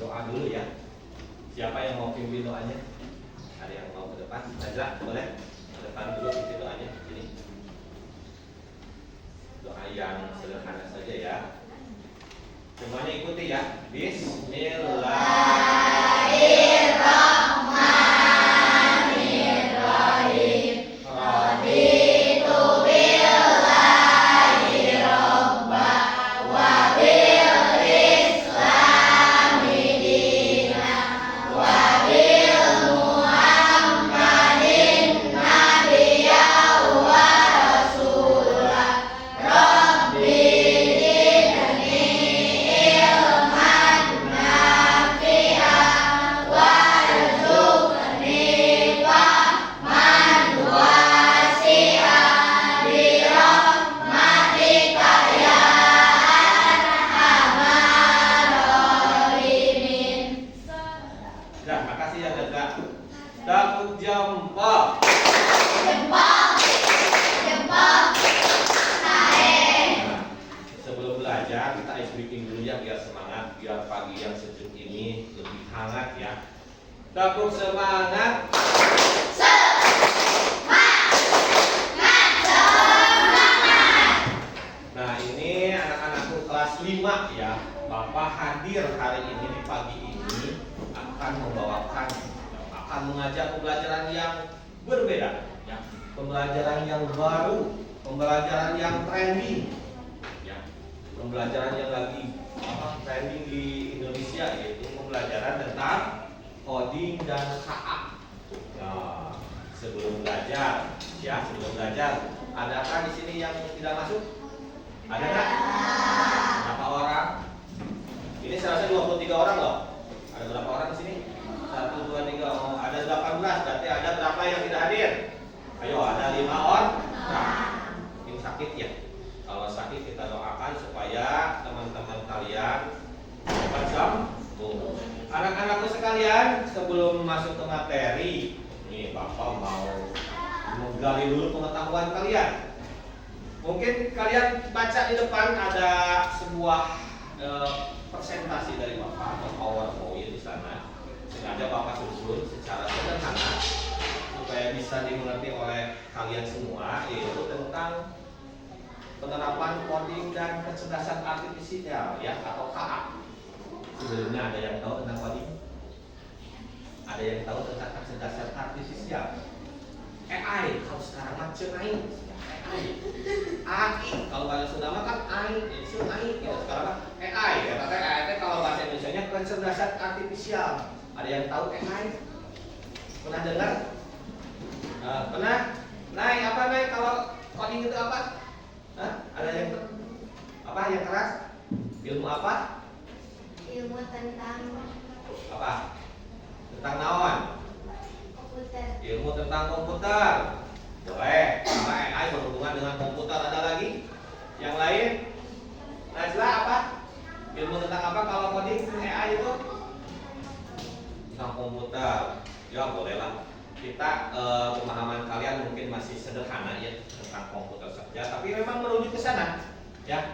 doa dulu ya. Siapa yang mau pimpin doanya? Ada yang mau ke depan? Najla, boleh? Ke depan dulu pimpin doanya. Ini doa yang sederhana saja ya. Semuanya ikuti ya. Bismillahirrahmanirrahim. Raditu billahi robba wa bil islami dina wa bil muhammadin nabiyya wa rasulah. Rabbi Tepuk jempol. Sebelum belajar kita ice breaking dulu ya biar semangat, biar pagi yang sejuk ini lebih hangat ya. Tepuk semangat. Nah ini anak-anakku kelas 5 ya. Bapak hadir hari ini di pagi ini akan membawakan, akan mengajak pembelajaran yang berbeda ya. Pembelajaran yang baru, pembelajaran yang trending ya. Pembelajaran yang lagi trending di Indonesia, yaitu pembelajaran tentang coding dan KA. Nah, sebelum belajar adakah di sini yang tidak masuk? Ada nggak? Berapa orang? Ini saya rasa 23 orang loh. Ada berapa orang di sini? 1, 2, 3, oh, ada 18. Berarti ada berapa yang tidak hadir? Ayo, ada 5 orang. Nah, ini sakit ya. Kalau sakit kita doakan supaya teman-teman kalian cepat sembuh. Anak-anakku sekalian, sebelum masuk ke materi, nih Bapak mau menggali dulu pengetahuan kalian. Mungkin kalian baca di depan ada sebuah presentasi dari Bapak atau PowerPoint di sana. Sengaja Bapak susun secara sederhana supaya bisa dimengerti oleh kalian semua, yaitu tentang penerapan coding dan kecerdasan artifisial ya, atau KA. Sebelumnya ada yang tahu tentang coding? Ada yang tahu tentang kecerdasan artifisial? AI kalau sekarang macam lain. AI kalau bahasa Sunda mah kan AI, itu AI gitu. Sekarang AI ya, kata AI kalau bahasa Indonesianya kecerdasan artifisial. Ada yang tahu AI? Pernah dengar? Pernah? Naik apa naik kalau coding itu apa? Ada yang apa yang keras? Ilmu apa? Ilmu tentang Apa? Tentang naon? komputer. Ilmu tentang komputer. Boleh. Sama AI berhubungan dengan komputer. Ada lagi? Yang lain? Najla apa? Ilmu tentang apa kalau coding AI itu? Tentang komputer. Ya bolehlah. Kita pemahaman kalian mungkin masih sederhana ya tentang komputer saja, tapi memang menuju ke sana ya.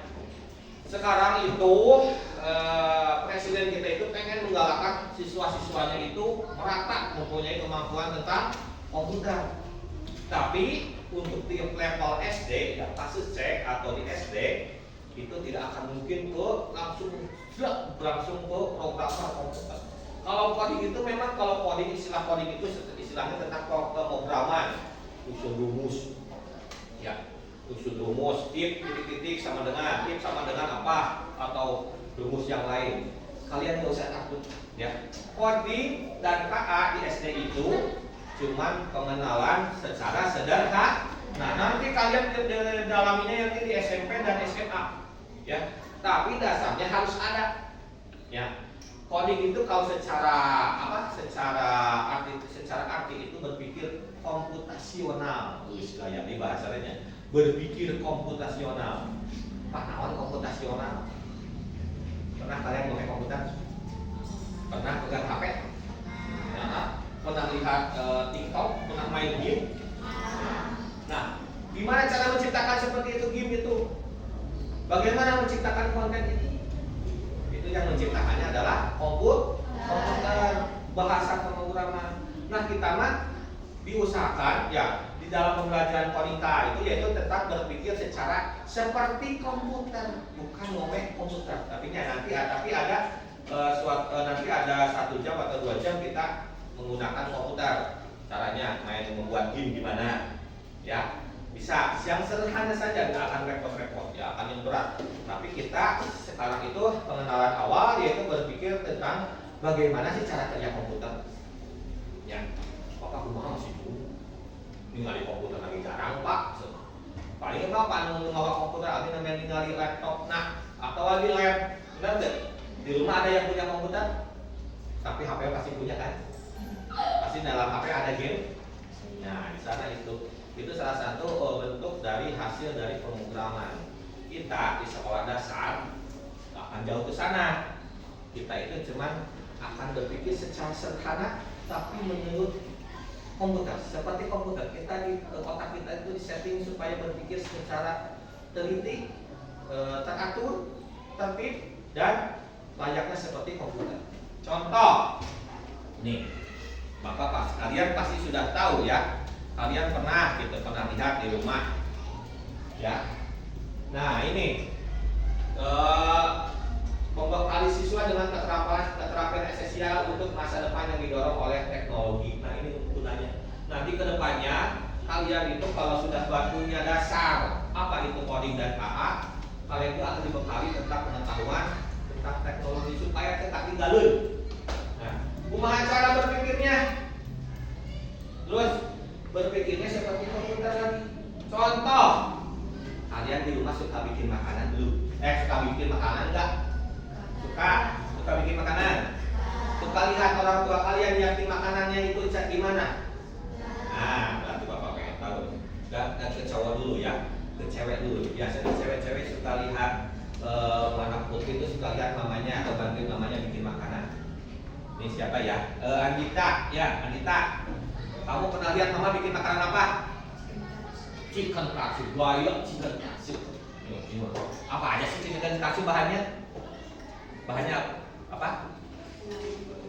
Sekarang itu presiden kita itu pengen menggalakkan siswa-siswanya itu merata mempunyai kemampuan tentang komputer. Tapi untuk di level SD ya kelas C atau di SD itu tidak akan mungkin ke langsung ke programmer komputer. Kalau coding itu memang kalau coding istilah coding itu istilahnya tentang pemrograman, usul rumus ya. Usul rumus titik-titik sama dengan apa atau rumus yang lain. Kalian nggak usah takut ya. Coding dan KA di SD itu cuman pengenalan secara sederhana. Nah, nanti kalian dalaminya nanti di SMP dan SMA ya. Tapi dasarnya harus ada ya. Coding itu kalau secara arti itu berpikir komputasional, istilahnya di bahasanya. Berpikir komputasional. Pak naon komputasional? Pernah kalian pakai komputer? Pernah pegang HP? Nah, pernah lihat TikTok? Pernah main game? Nah, gimana cara menciptakan seperti itu game itu? Bagaimana menciptakan konten itu? Itu yang menciptakannya adalah komputer. diusahakan ya di dalam pembelajaran Konita itu yaitu tetap berpikir secara seperti komputer, bukan ngomong komputer. Tapi nanti ada nanti ada 1 jam atau 2 jam kita menggunakan komputer. Caranya main membuat game gimana? Ya, bisa yang sederhana saja, nggak akan repot-repot, ya akan yang berat. Tapi kita sekarang itu pengenalan awal yaitu berpikir tentang bagaimana sih cara kerja komputer. Ya, Bapak kumaha masih dulu. Ningali komputer lagi jarang Pak. Paling Bapak ngawak komputer artinya main ningali laptop nah atau lagi lab. Benar nggak? Di rumah ada yang punya komputer? Tapi HP pasti punya kan? Pasti dalam HP ada game. Nah, di sana itu salah satu bentuk dari hasil dari pemrograman. Kita di sekolah dasar nggak akan jauh ke sana. Kita itu cuman akan berpikir secara sederhana tapi menurut komputer, seperti komputer. Kita di otak kita itu disetting supaya berpikir secara teliti, teratur, tertib, dan layaknya seperti komputer. Contoh, nih, Bapak kalian pasti sudah tahu ya. Kalian pernah lihat di rumah, ya. Nah ini membekali siswa dengan keterampilan esensial untuk masa depan yang didorong oleh teknologi. Nah ini gunanya. Nanti kedepannya kalian itu kalau sudah punya dasar apa itu coding dan AA, kalian itu akan dibekali tentang pengetahuan tentang teknologi supaya tetap galun. Nah, kumaha cara berpikirnya? Terus berpikirnya seperti komputer lagi. Contoh, kalian di rumah suka bikin makanan dulu? Suka bikin makanan enggak? Suka bikin makanan. Suka lihat orang tua kalian yang bikin makanannya itu gimana? Nah, berarti Bapak pengen tahu. Dan ke cowok dulu ya, ke cewek dulu. Biasanya cewek-cewek suka lihat anak putri itu suka lihat mamanya atau bantuin mamanya bikin makanan. Ini siapa ya? Andita, ya Andita. Kamu pernah lihat mama bikin makanan apa? Chicken katsu, banyak chicken katsu. Apa aja sih chicken katsu bahannya? Bahannya apa?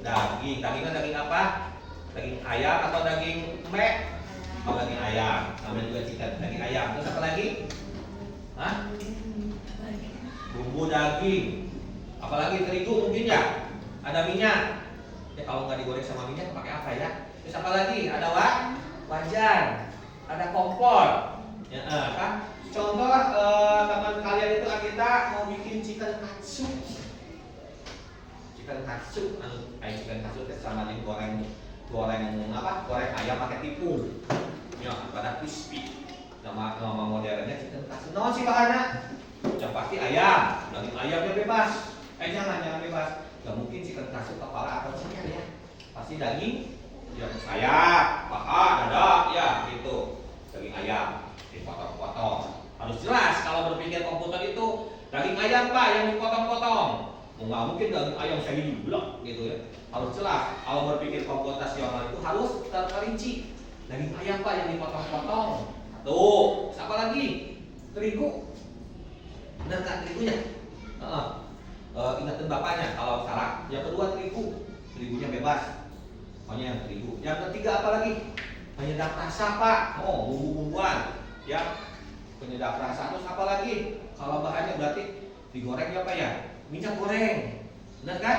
Dagingnya daging apa? Daging ayam atau daging mek? Oh, daging ayam. Namanya juga chicken, daging ayam. Terus apa lagi? Hah? Bumbu daging. Apalagi terigu mungkin ya? Ada minyak. Ya kalau nggak digoreng sama minyak pakai apa ya? Terus apa lagi? Ada wajan, ada kompor. Ya, kan? Contoh teman kalian itu kita mau bikin chicken katsu. Chicken katsu, chicken katsu itu sama dengan goreng ayam pakai tepung. Ya, pada crispy. Nama modernnya chicken katsu. No sih bahannya? Yang pasti ayam, daging ayamnya bebas. Jangan bebas. Gak mungkin chicken katsu kepala atau sayap ya. Pasti daging, ya sayap, paha, dada, ya gitu. Daging ayam dipotong-potong. Harus jelas kalau berpikir komputer itu daging ayam Pak yang dipotong-potong. Nggak mungkin daging ayam saya diulek gitu ya. Harus jelas. Kalau berpikir komputasional itu harus terperinci. Daging ayam Pak yang dipotong-potong. Tuh, siapa lagi? Terigu. Benar nggak terigunya? Ingatin bapaknya kalau salah. Yang kedua terigunya bebas. Pokoknya yang terigu. Yang ketiga apa lagi? Penyedap rasa Pak. Oh, bumbu-bumbuan. Ya, penyedap rasa. Terus apa lagi? Kalau bahannya berarti digoreng apa ya? Minyak goreng. Benar kan?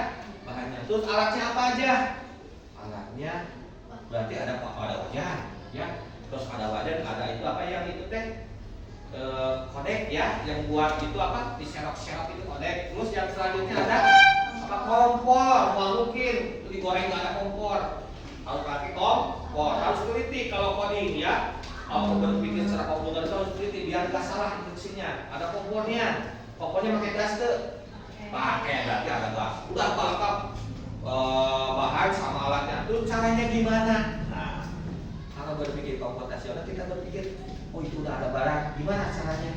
Bahannya. Terus alatnya apa aja? Alatnya berarti ada wajan, ya. Terus ada wajan, ada itu apa yang itu teh? Kodek ya, yang buat itu apa? Diserok-serok itu kodek. Terus yang selanjutnya ada apa? Kompor. Nggak mungkin digoreng nggak ada kompor. Harus pakai kompor. Harus teliti kalau coding ya. Kalau berpikir secara komputer itu harus teliti biar nggak salah instruksinya. Ada kompornya. Kompornya pakai gas tuh. Pakai berarti ada gas. Udah lengkap bahan sama alatnya. Terus caranya gimana? Nah, kalau berpikir komputasional kita berpikir, oh itu udah ada barang, gimana caranya?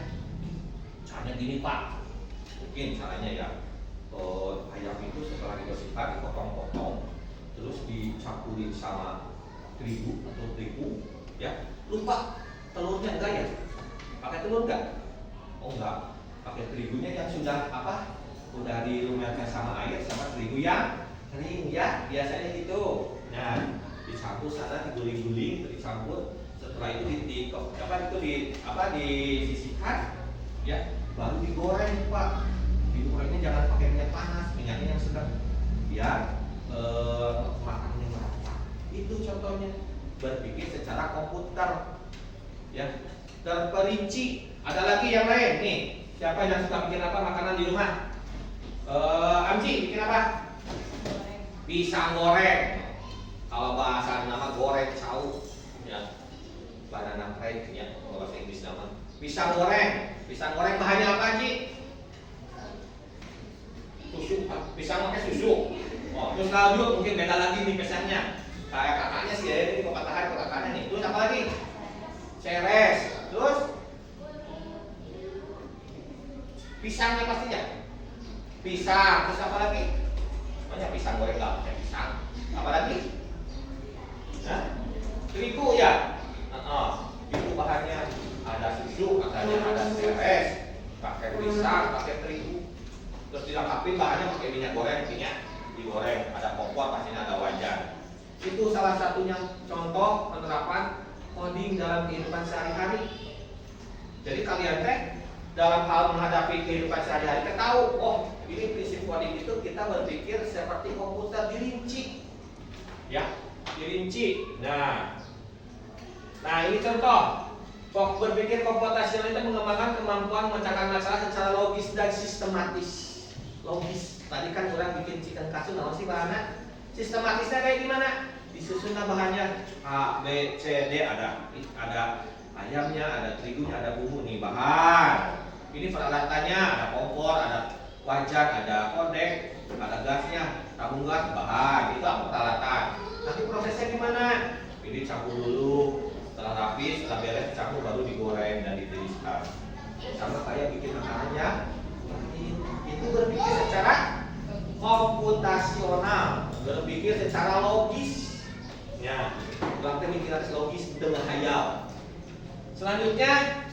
Caranya gini Pak, mungkin caranya ya ayam itu setelah dibersihkan dipotong-potong, terus dicampurin sama terigu, ya. Lupa telurnya enggak ya? Pakai telur enggak? Oh enggak, pakai terigunya yang sudah apa? Udah dilumatkan sama air sama terigu yang kering ya, biasanya gitu. Nah, dicampur sana, diguling-guling, dicampur. Setelah itu disisihkan, ya, baru digoreng Pak. Digorengnya jangan pakai minyak panas, minyaknya yang sedang, biar makanannya merata. Itu contohnya berpikir secara komputer, ya, terperinci. Ada lagi yang lain nih. Siapa yang suka bikin apa makanan di rumah? Amci bikin apa? Pisang goreng. Kalau bahasa nama goreng cau, ya, banana bread, ya, kalau bahasa Inggris nama. Pisang goreng. Pisang goreng bahannya apa Ci? Susu. Pisang pakai susu. Oh, terus kaldu mungkin beda lagi nih pisangnya. Kayak kakaknya sih ya, ini kepatahan kakaknya nih. Terus apa lagi? Ceres. Terus pisangnya pastinya. Pisang. Terus apa lagi? Banyak pisang goreng nggak pakai pisang. Apa lagi? Hah? Terigu ya. Itu bahannya ada susu, ada ceres, pakai pisang, pakai terigu. Terus dilengkapi bahannya pakai minyak goreng, minyak digoreng, ada kompor, pastinya ada wajan. Itu salah satunya contoh penerapan coding dalam kehidupan sehari-hari. Jadi kalian teh dalam hal menghadapi kehidupan sehari-hari kita tahu, oh ini prinsip coding itu kita berpikir seperti komputer dirinci, ya, dirinci. Nah ini contoh. Berpikir komputasional itu mengembangkan kemampuan memecahkan masalah secara logis dan sistematis. Logis. Tadi kan orang bikin chicken katsu, nah sih bahannya. Sistematisnya kayak gimana? Disusun bahannya A, B, C, D, ada ayamnya, ada terigunya, ada bumbu nih bahan. Ini peralatannya, ada kompor, ada wajan, ada kondek, ada gasnya, tabung gas, bahan. Itu peralatan. Nanti prosesnya gimana? Ini campur dulu. Setelah rapi, setelah beres, campur baru digoreng dan ditiriskan. Sama kayak bikin makanannya. Itu berpikir secara komputasional, berpikir secara logis. Ya, berarti pemikiran logis dengan hayal. Selanjutnya,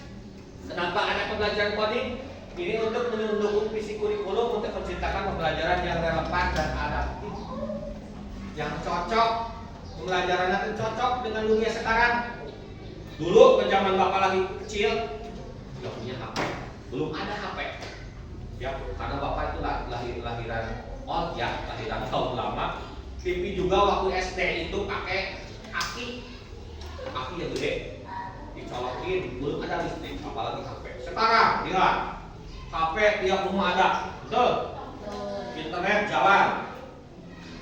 kenapa ada pembelajaran coding? Ini untuk mendukung visi kurikulum untuk menciptakan pembelajaran yang relevan dan adaptif, yang cocok. Pembelajaran itu cocok dengan dunia sekarang. Dulu ke zaman bapak lagi kecil, nggak punya HP, belum ada HP. Ya, karena bapak itu lahiran old ya, lahiran tahun lama. TV juga waktu SD itu pakai aki yang gede, dicolokin, belum ada listrik, apalagi HP. Sekarang lihat, HP tiap rumah ada, betul? Internet jalan.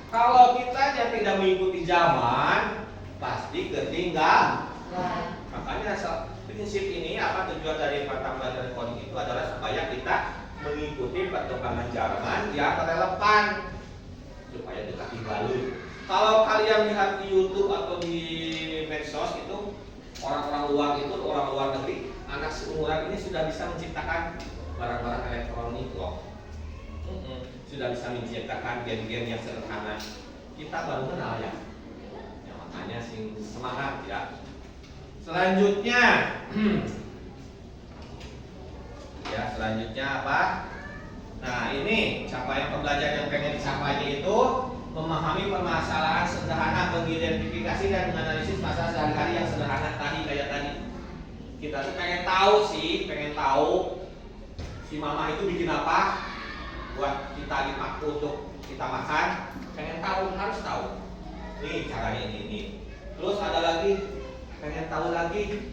Kalau kita yang tidak mengikuti zaman, pasti ketinggalan. Makanya prinsip ini, apa tujuan dari pembelajaran coding itu adalah supaya kita mengikuti perkembangan zaman yang relevan, supaya tidak ketinggalan. Kalau kalian lihat di YouTube atau di medsos itu, orang-orang luar negeri, anak seumuran ini sudah bisa menciptakan barang-barang elektronik loh. Sudah bisa menciptakan game-game yang sederhana. Kita baru kenal ya. Makanya sing semangat ya. Selanjutnya, ya selanjutnya apa? Nah ini capaian pembelajaran yang pengen dicapai itu memahami permasalahan sederhana, mengidentifikasi dan menganalisis masalah sehari-hari yang sederhana tadi kayak tadi. Kita tuh pengen tahu si mama itu bikin apa buat kita dipakai untuk kita makan. Pengen tahu, harus tahu. Nih caranya ini. Terus ada lagi, pengen tahu lagi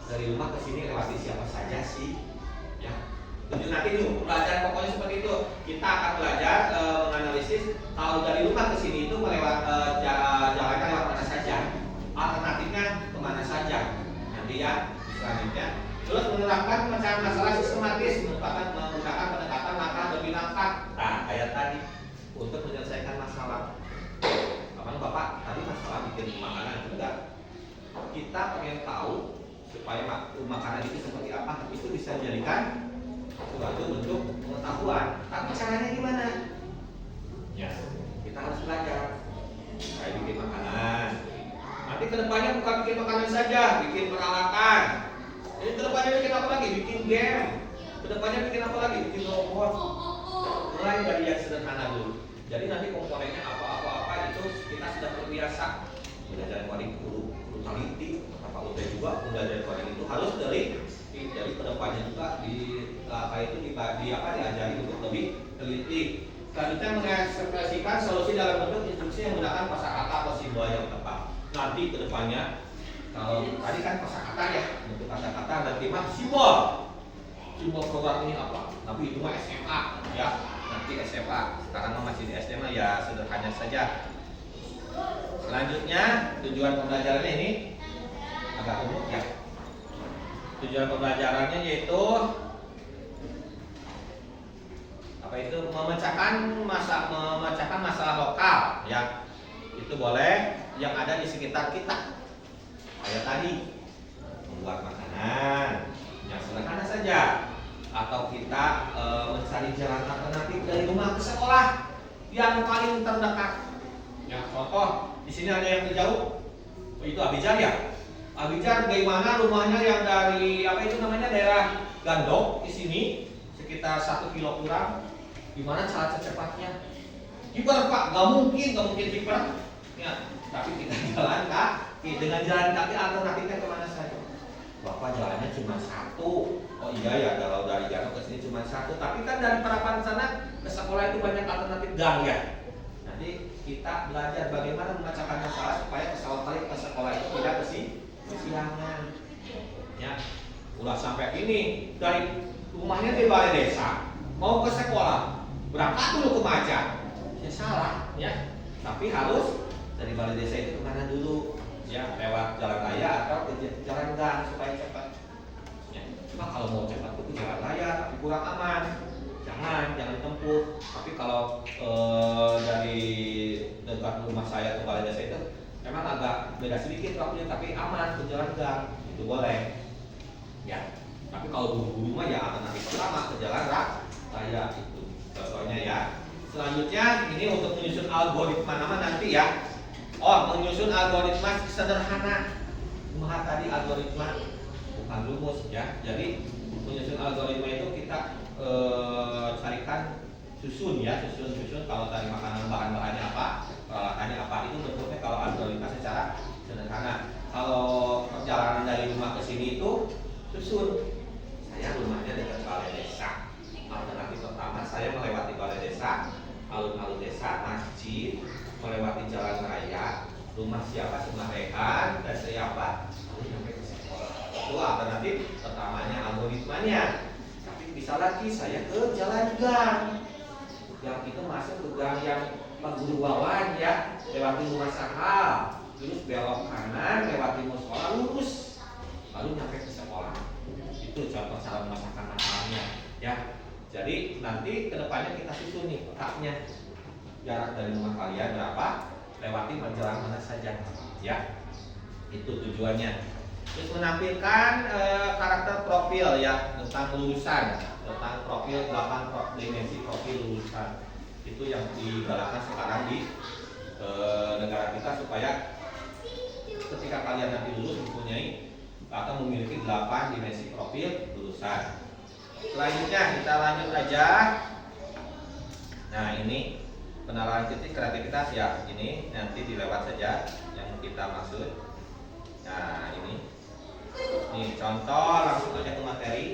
dari rumah ke sini lewati siapa saja sih, ya. Lanjut nanti dulu pelajaran pokoknya seperti itu. Kita akan belajar menganalisis kalau dari rumah ke sini itu jalannya lewat mana saja, alternatifnya kemana saja. Nanti ya selanjutnya. Terus menerapkan pemecahan masalah sistematis menggunakan pendekatan makna lebih lengkap. Nah kayak tadi untuk menyelesaikan masalah. Abang bapak tadi masalah bikin makanan juga. Kita pengen tahu supaya makanan itu seperti apa, itu bisa dijadikan suatu bentuk pengetahuan. Tapi caranya gimana? Ya, kita harus belajar. Kayak bikin makanan. Nanti kedepannya bukan bikin makanan saja, bikin peralatan. Jadi kedepannya bikin apa lagi? Bikin game. Kedepannya bikin apa lagi? Bikin robot. Mulai dari yang sederhana dulu. Jadi nanti komponennya apa-apa itu kita sudah terbiasa. belajar coding kudu teliti, apa UT juga belajar coding itu harus dari kedepannya juga diajari untuk lebih teliti. Selanjutnya mengekspresikan solusi dalam bentuk instruksi yang menggunakan kosakata atau simbol yang tepat. Nanti kedepannya kalau tadi kan kosakata ya, bentuk kata-kata, nanti mah simbol program ini apa? Tapi itu mah SMA ya, nanti SMA. Sekarang mah masih di SD mah ya sederhana saja. Selanjutnya tujuan pembelajarannya ini agak umum ya. Tujuan pembelajarannya yaitu apa itu memecahkan masalah lokal ya. Itu boleh yang ada di sekitar kita. Kayak tadi membuat makanan yang sederhana saja, atau kita mencari jalan alternatif dari rumah ke sekolah yang paling terdekat. Ya, contoh di sini ada yang jauh, itu Abijar ya. Abijar bagaimana rumahnya yang dari daerah Gandok di sini sekitar 1 kilo kurang. Gimana cara secepatnya? Hiper Pak, nggak mungkin hiper. Ya, tapi kita jalan kaki. Dengan jalan kaki alternatifnya kemana saja? Bapak jalannya cuma 1. Oh iya ya, kalau dari Gandok ke sini cuma 1. Tapi kan dari Parapan sana ke sekolah itu banyak alternatif gang ya. Nanti kita belajar bagaimana memecahkan masalah supaya pesawat balik ke sekolah itu tidak kesiangan. Ya, ulah sampai ini dari rumahnya di balai desa mau ke sekolah berangkat dulu ke Majan. Ya salah ya. Tapi harus dari balai desa itu kemana dulu? Ya, lewat jalan raya atau ke jalan gang supaya cepat. Ya, cuma kalau mau cepat itu jalan raya tapi kurang aman. Jangan tempuh. Tapi kalau dari dekat rumah saya ke balai desa itu memang agak beda sedikit waktunya, tapi aman ke jalan gang itu boleh. Ya, tapi kalau buru-buru mah ya alternatif pertama ke jalan raya itu contohnya ya. Selanjutnya ini untuk menyusun algoritma nama nanti ya. Menyusun algoritma sederhana. Kumaha tadi algoritma bukan rumus ya. Jadi menyusun algoritma itu kita carikan susun kalau tadi makanan bahan-bahannya apa, peralatannya apa, itu bentuknya kalau algoritma secara sederhana. Kalau perjalanan dari rumah ke sini itu susun. Saya rumahnya dekat balai desa. Alternatif pertama saya melewati balai desa, alun-alun desa, masjid, melewati jalan raya, rumah siapa Sumarehan dan siapa lalu sampai ke sekolah. Itu alternatif pertamanya algoritmanya. Bisa lagi saya ke jalan gang yang itu masuk ke gang yang Pak Guru Wawan ya, lewati rumah Sahal, terus belok kanan, lewati musola, lurus, lalu nyampe ke sekolah. Itu contoh cara memasakkan masalahnya ya. Jadi nanti kedepannya kita susun nih petaknya, jarak dari rumah kalian berapa, lewati jalan mana saja ya. Itu tujuannya. Terus menampilkan karakter profil ya tentang lulusan, tentang profil 8 dimensi profil lulusan. Itu yang digalakkan sekarang di negara kita supaya ketika kalian nanti lulus mempunyai atau memiliki 8 dimensi profil lulusan. Selanjutnya kita lanjut aja. Nah ini penalaran titik kreativitas ya, ini nanti dilewat saja yang kita maksud. Nah ini contoh langsung aja ke materi.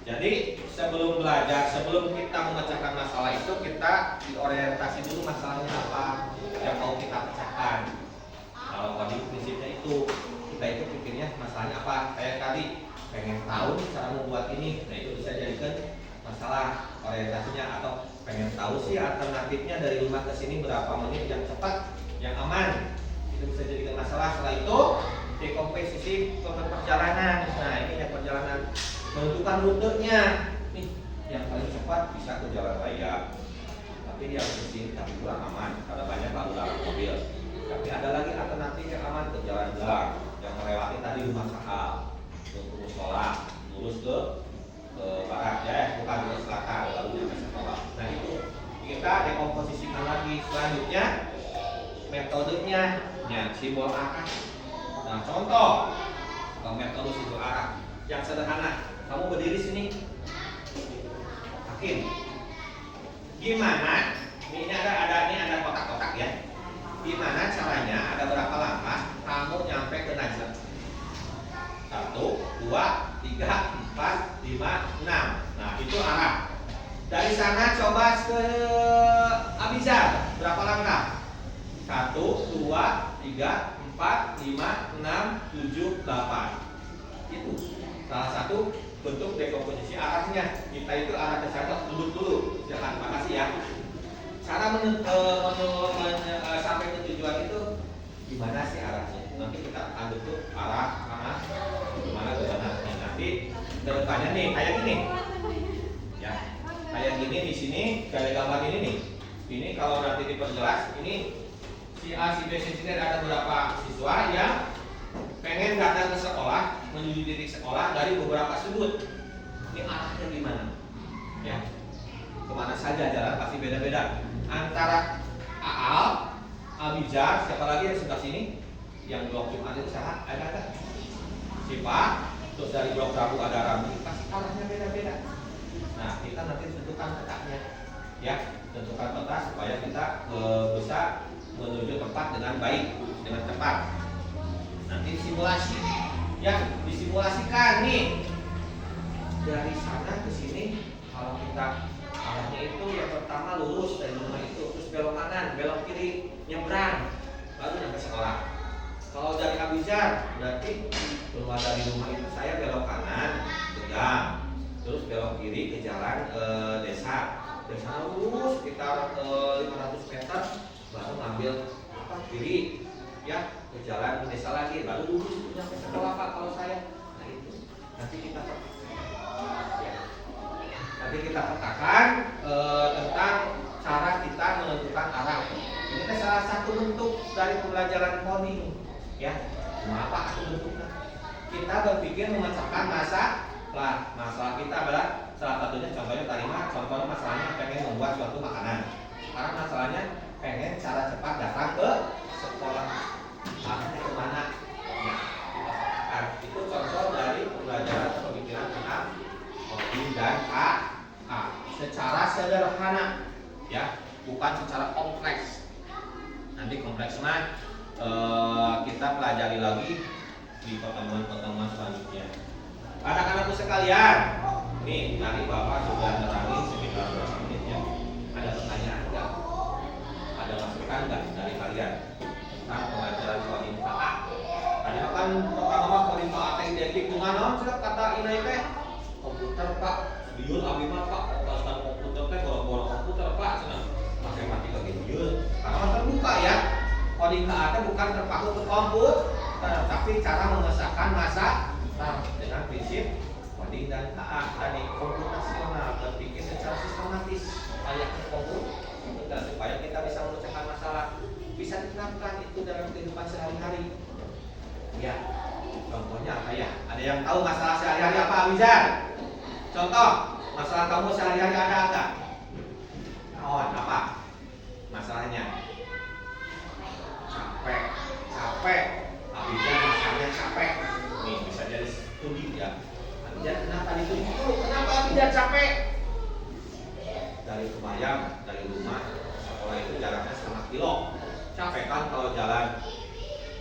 Jadi sebelum belajar, sebelum kita memecahkan masalah itu kita diorientasi dulu masalahnya apa yang mau kita pecahkan. Kalau tadi prinsipnya itu kita itu pikirnya masalahnya apa. Kayak tadi pengen tahu nih cara membuat ini, nah itu bisa jadikan masalah orientasinya. Atau pengen tahu sih alternatifnya dari rumah ke sini berapa menit yang cepat, yang aman. Itu bisa jadikan masalah. Setelah itu dekomposisi perjalanan. Nah ini yang perjalanan, menentukan rutenya. Nih yang paling cepat bisa ke jalan raya, tapi yang kecil tapi kurang aman karena banyak lalu lalang mobil. Tapi ada lagi alternatif yang aman ke jalan gang yang melewati tadi rumah Sahal, untuk musola, lurus ke barat ya, bukan ke selatan lalu ke sekolah. Nah itu kita dekomposisikan lagi. Selanjutnya metodenya, ya, simbol arah. Nah contoh metode simbol arah yang sederhana. Kamu berdiri sini, Hakim. Gimana? Ini ada kotak Gimana caranya? Ada berapa langkah kamu nyampe ke Najlah? 1, 2, 3, 4, 5, 6. Nah, itu arah. Dari sana coba ke Abizar. Berapa langkah? 1, 2, 3, 4, 5, 6, 7, 8. Itu salah satu bentuk dekomposisi arahnya. Kita itu arah ke sana duduk dulu. Jangan, makasih ya. Cara sampai ke tujuan itu gimana sih arahnya? Nanti kita akan bentuk arah mana, gimana ke sana. Nanti kedepannya nih kayak gini, ya, kayak gini di sini kayak gambar ini nih. Ini kalau nanti diperjelas, ini si A, si B, si C ada beberapa siswa yang pengen datang ke sekolah, menuju titik sekolah dari beberapa sudut. Ini arahnya gimana? Ya, kemana saja jalan pasti beda-beda. Antara Aal, Abizar, siapa lagi yang sebelah sini? Yang blok Jumat itu siapa? Ada? Sipa, terus dari blok Rabu ada Ramli, pasti arahnya beda-beda. Nah, kita nanti tentukan petanya, ya, tentukan peta supaya kita bisa menuju tempat dengan baik, dengan cepat. Nanti simulasi, ya, disimulasikan nih dari sana ke sini. Kalau kita arahnya itu yang pertama lurus dari rumah itu, terus belok kanan, belok kiri, nyebrang, baru nyampe sekolah. Kalau dari Abizar berarti keluar dari rumah itu saya belok kanan ke gang, terus belok kiri ke jalan desa. Dari sana lurus sekitar 500 meter, baru ngambil kiri, ya, ke jalan desa lagi, baru lurus nyampe sekolah Pak kalau saya. Nah itu nanti kita ya. Nanti kita petakan tentang cara kita menentukan arah. Ini kan salah satu bentuk dari pembelajaran coding, ya. Apa itu bentuknya? Kita berpikir memecahkan masalah kita adalah salah satunya contohnya tadi contohnya masalahnya pengen membuat suatu makanan. Sekarang masalahnya pengen cara cepat datang ke sekolah. Arahnya kemana? Nah, kita petakan. Itu contoh dari pembelajaran pemikiran tentang coding dan secara sederhana, ya, bukan secara kompleks. Nanti kompleksnya kita pelajari lagi di pertemuan-pertemuan selanjutnya. Anak-anakku sekalian, nih tadi Bapak sudah nerangin sekitar berapa menit ya. Ada pertanyaan enggak? Ada masukan enggak dari kalian tentang pelajaran coding KA? Tadi kan pertama coding KA identik dengan kata ini teh komputer Pak. Biul abi mah Pak, kelaskan komputer teh bola-bola komputer Pak, cenah. Matematika gitu biul. Karena terbuka ya. Coding KA bukan terpaku ke komputer, tapi cara mengesahkan dengan prinsip coding dan KA tadi komputasional, berpikir secara sistematis supaya supaya kita bisa memecahkan masalah, bisa diterapkan itu dalam kehidupan sehari-hari. Ya, contohnya apa ya? Ada yang tahu masalah sehari-hari apa, Abizar? Contoh, masalah kamu sehari-hari ada enggak? Kawan, apa masalahnya? Capek. Abizar masalahnya capek. Nih bisa jadi studi ya. Abizar kenapa dituding dulu? Kenapa Abizar capek? Dari Kebayang, dari rumah sekolah itu jaraknya 1,5 kilo. Capek kan kalau jalan?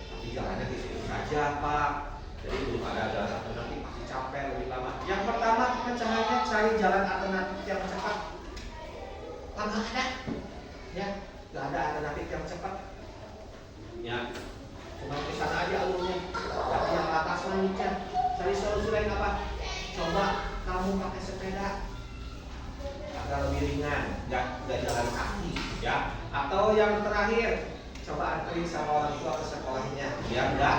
Tapi jalannya di situ saja Pak. Jadi belum ada jalan alternatif, pasti capek lebih lama. Yang pertama kan caranya cari jalan alternatif yang cepat. Nggak ada, ya, nggak ada alternatif yang cepat. Ya, cuma ke sana aja alurnya. Tapi yang atas selanjutnya cari solusi lain apa? Coba kamu pakai sepeda agar lebih ringan, nggak jalan kaki, ya. Atau yang terakhir, coba antri sama orang tua ke sekolahnya, biar nggak.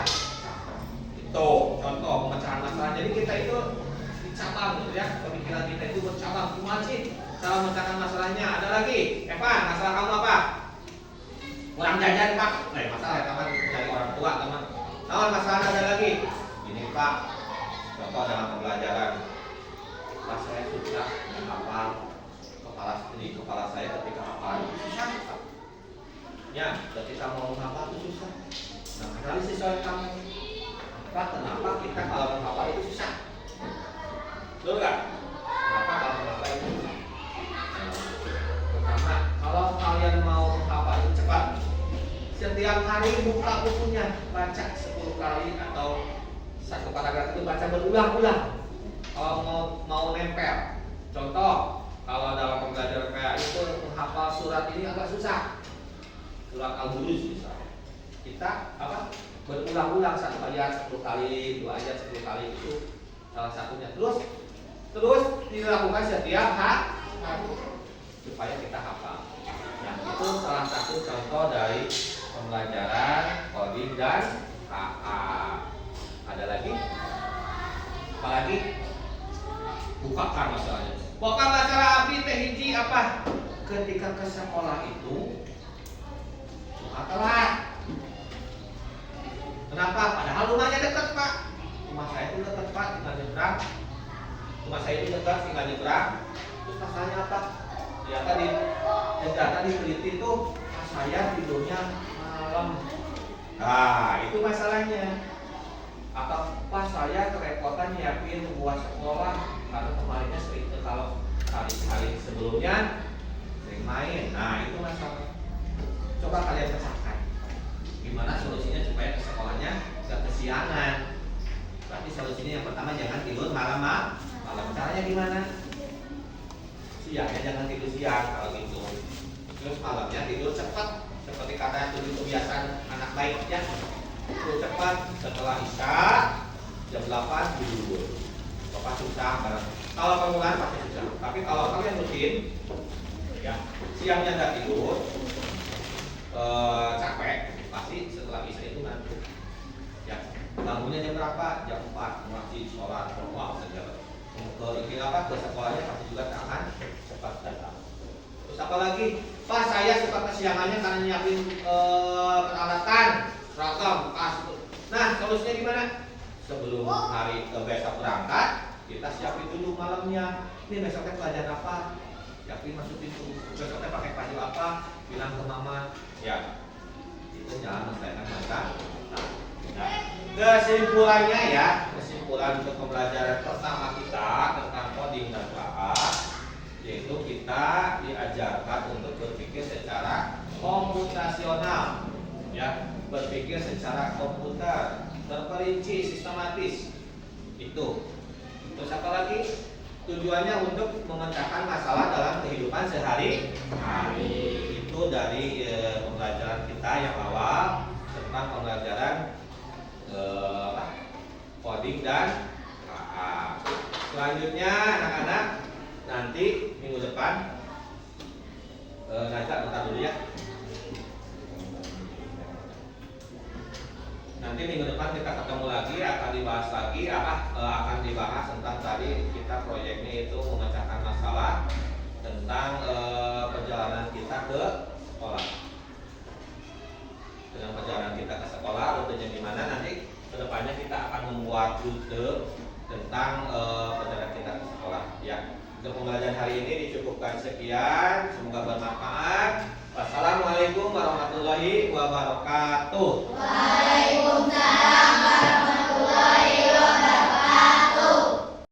Itu contoh pemecahan masalah. Jadi kita itu dicabang, gitu ya. Pemikiran kita itu bercabang. Cuma sih cara memecahkan masalahnya. Ada lagi, Evan, masalah kamu apa? Kurang jajan Pak. Masalah ya teman dari orang tua teman. Masalah ada lagi. Ini Pak, contoh dalam pembelajaran. Pas saya susah menghafal kepala saya ketika hafal susah Pak. Ya, ketika mau menghafal itu susah. Nah, analisis soal kamu. Pak, kenapa kita kalau menghafal itu susah? Betul nggak? Kenapa kalau menghafal itu susah? Pertama, kalau kalian mau menghafal itu cepat, setiap Setiap hari buka bukunya, baca 10 kali atau satu paragraf itu baca berulang-ulang. Kalau mau nempel, contoh kalau dalam pembelajaran kayak itu menghafal surat ini agak susah, surat Al-Buruj misalnya, kita berulang-ulang satu ayat 10 kali, 2 ayat 10 kali, itu salah satunya. Terus dilakukan setiap hari supaya kita hafal. Nah, itu salah satu contoh dari pembelajaran coding dan KA. Ada lagi? Apalagi? Bukakan masalahnya. Bukan masalah abdi teh hiji apa? Ketika ke sekolah itu suka telat. Kenapa? Padahal rumahnya dekat, Pak. Rumah saya itu dekat, Pak, tinggal nyebrang. Rumah saya itu dekat, tinggal nyebrang. Terus masalahnya apa? Ya tadi data diteliti tuh saya tidurnya malam. Nah, itu masalahnya. Apa saya kerepotan nyiapin buat sekolah karena kemarinnya sering kalau hari-hari sebelumnya sering main. Nah, itu masalah. Coba kalian pecahkan. Gimana solusinya supaya ke sekolahnya gak kesiangan? Berarti solusinya yang pertama jangan tidur malam. Caranya gimana? Siangnya jangan tidur siang kalau gitu. Terus malamnya tidur cepat seperti kata itu kebiasaan anak baik ya. Tidur cepat setelah isya jam 8 tidur. Bapak susah bareng. Kalau permulaan pasti susah. Tapi kalau kalian rutin ya siangnya nggak tidur capek pasti setelah isya itu ngantuk. Ya bangunnya jam berapa? Jam 4 masih sholat wah segala. Ke sekolahnya pasti juga akan cepat datang. Terus apa lagi? Pak saya suka kesiangannya karena nyiapin peralatan seragam, tas. Nah solusinya gimana? Sebelum hari besok berangkat kita siapin dulu malamnya. Ini besoknya pelajaran apa? Siapin masukin dulu. Besoknya pakai baju apa? Bilang ke mama. Ya itu jangan menyelesaikan masa. Nah, kesimpulan untuk pembelajaran pertama kita tentang coding dan KA, yaitu kita diajarkan untuk berpikir secara komputasional, ya, berpikir secara komputer, terperinci, sistematis. Itu. Terus apa lagi? Tujuannya untuk memecahkan masalah dalam kehidupan sehari-hari. Itu dari pembelajaran kita yang awal tentang pembelajaran coding dan KA. Selanjutnya anak-anak nanti minggu depan Najwa bentar dulu ya. Nanti minggu depan kita ketemu lagi akan dibahas tentang tadi kita proyeknya itu memecahkan masalah tentang perjalanan kita ke sekolah. Dengan perjalanan kita ke sekolah, rutenya gimana nanti kedepannya kita akan membuat rute tentang perjalanan kita ke sekolah. Ya, untuk pembelajaran hari ini dicukupkan sekian. Semoga bermanfaat. Wassalamualaikum warahmatullahi wabarakatuh.